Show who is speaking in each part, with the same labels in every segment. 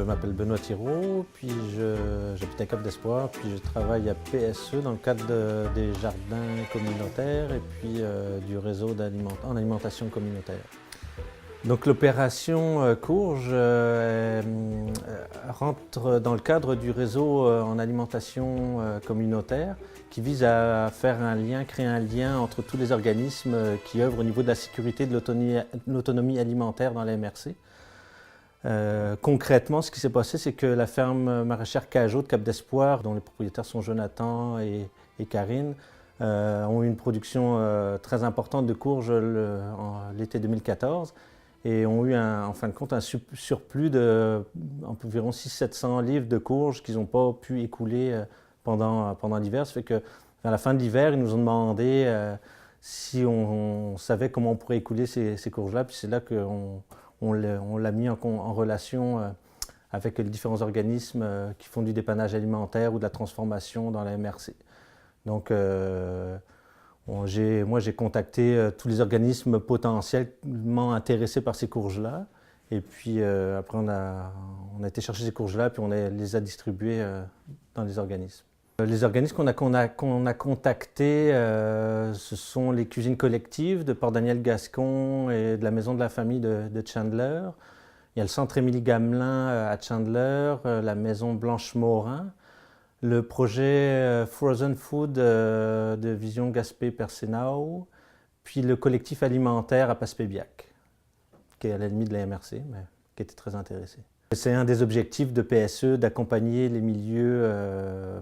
Speaker 1: Je m'appelle Benoît Thirault, puis j'habite à Cap d'Espoir, puis je travaille à PSE dans le cadre des jardins communautaires et puis du réseau en alimentation communautaire. Donc l'opération Courge rentre dans le cadre du réseau en alimentation communautaire qui vise à faire un lien, créer un lien entre tous les organismes qui œuvrent au niveau de la sécurité et de l'autonomie alimentaire dans la MRC. Concrètement, ce qui s'est passé, c'est que la ferme maraîchère Cajot de Cap d'Espoir, dont les propriétaires sont Jonathan et Karine, ont eu une production très importante de courges l'été 2014 et ont eu en fin de compte un surplus d'environ 600-700 livres de courges qu'ils n'ont pas pu écouler pendant l'hiver. Ça fait qu'à la fin de l'hiver, ils nous ont demandé si on savait comment on pourrait écouler ces courges-là, puis c'est là qu'on l'a mis en relation avec les différents organismes qui font du dépannage alimentaire ou de la transformation dans la MRC. Donc, moi, j'ai contacté tous les organismes potentiellement intéressés par ces courges-là. Et puis, après, on a été chercher ces courges-là, puis on les a distribuées dans les organismes. Les organismes qu'on a contactés, ce sont les cuisines collectives de Port-Daniel Gascon et de la Maison de la Famille de Chandler. Il y a le Centre Émilie Gamelin à Chandler, la Maison Blanche-Morin, le projet Frozen Food de Vision Gaspé-Percenau, puis le collectif alimentaire à Passepébiac, qui est à l'ennemi de la MRC, mais qui était très intéressé. C'est un des objectifs de PSE d'accompagner les milieux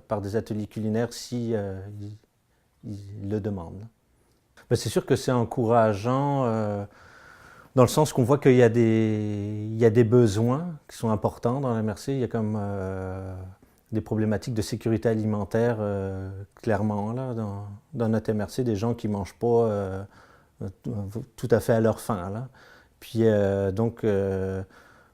Speaker 1: par des ateliers culinaires si ils le demandent. C'est sûr que c'est encourageant dans le sens qu'on voit qu'il y a des besoins qui sont importants dans la MRC. Il y a comme des problématiques de sécurité alimentaire clairement là, dans notre MRC, des gens qui ne mangent pas tout à fait à leur faim. Là. Puis donc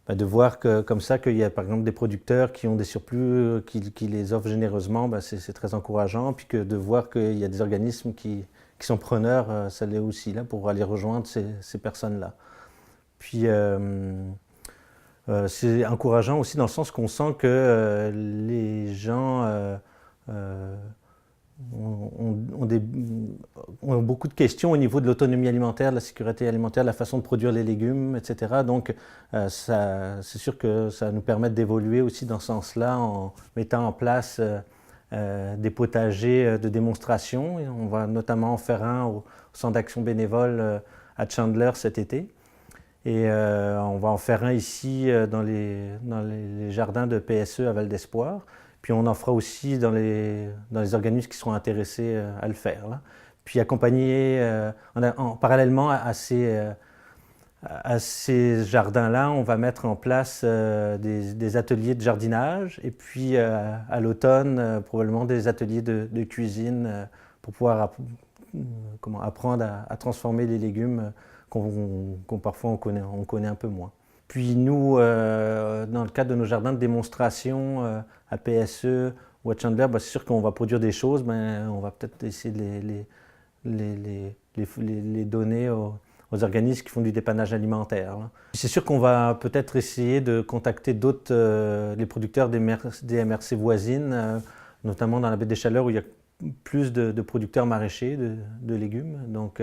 Speaker 1: de voir comme ça qu'il y a par exemple des producteurs qui ont des surplus, qui les offrent généreusement, c'est très encourageant. Puis que de voir qu'il y a des organismes qui sont preneurs, ça l'est aussi là pour aller rejoindre ces personnes-là. Puis c'est encourageant aussi dans le sens qu'on sent que les gens ont beaucoup de questions au niveau de l'autonomie alimentaire, de la sécurité alimentaire, de la façon de produire les légumes, etc. Donc, c'est sûr que ça nous permet d'évoluer aussi dans ce sens-là en mettant en place des potagers de démonstration. Et on va notamment en faire un au Centre d'action bénévole à Chandler cet été. Et on va en faire un ici dans les jardins de PSE à Val d'Espoir. Puis on en fera aussi dans les organismes qui seront intéressés à le faire. Là. Puis accompagner, parallèlement à ces jardins-là, on va mettre en place des ateliers de jardinage et puis à l'automne, probablement des ateliers de cuisine pour pouvoir apprendre à transformer les légumes qu'on parfois on connaît un peu moins. Puis nous, dans le cadre de nos jardins de démonstration à PSE ou à Chandler, c'est sûr qu'on va produire des choses, mais on va peut-être essayer de les donner aux organismes qui font du dépannage alimentaire. C'est sûr qu'on va peut-être essayer de contacter d'autres, les producteurs des MRC voisines, notamment dans la baie des Chaleurs où il y a plus de producteurs maraîchers de légumes. Donc,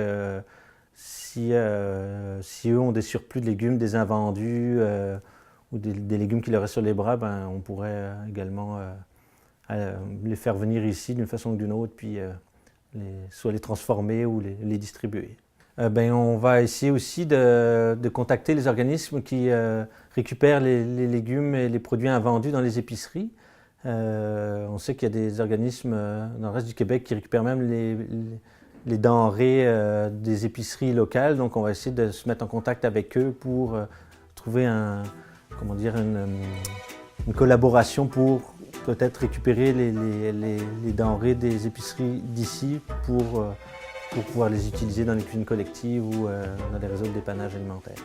Speaker 1: si eux ont des surplus de légumes, des invendus ou des légumes qui leur restent sur les bras, on pourrait également les faire venir ici d'une façon ou d'une autre, puis soit les transformer ou les distribuer. On va essayer aussi de contacter les organismes qui récupèrent les légumes et les produits invendus dans les épiceries. On sait qu'il y a des organismes dans le reste du Québec qui récupèrent même les denrées des épiceries locales, donc on va essayer de se mettre en contact avec eux pour trouver une collaboration pour peut-être récupérer les denrées des épiceries d'ici pour pouvoir les utiliser dans les cuisines collectives ou dans les réseaux de dépannage alimentaire.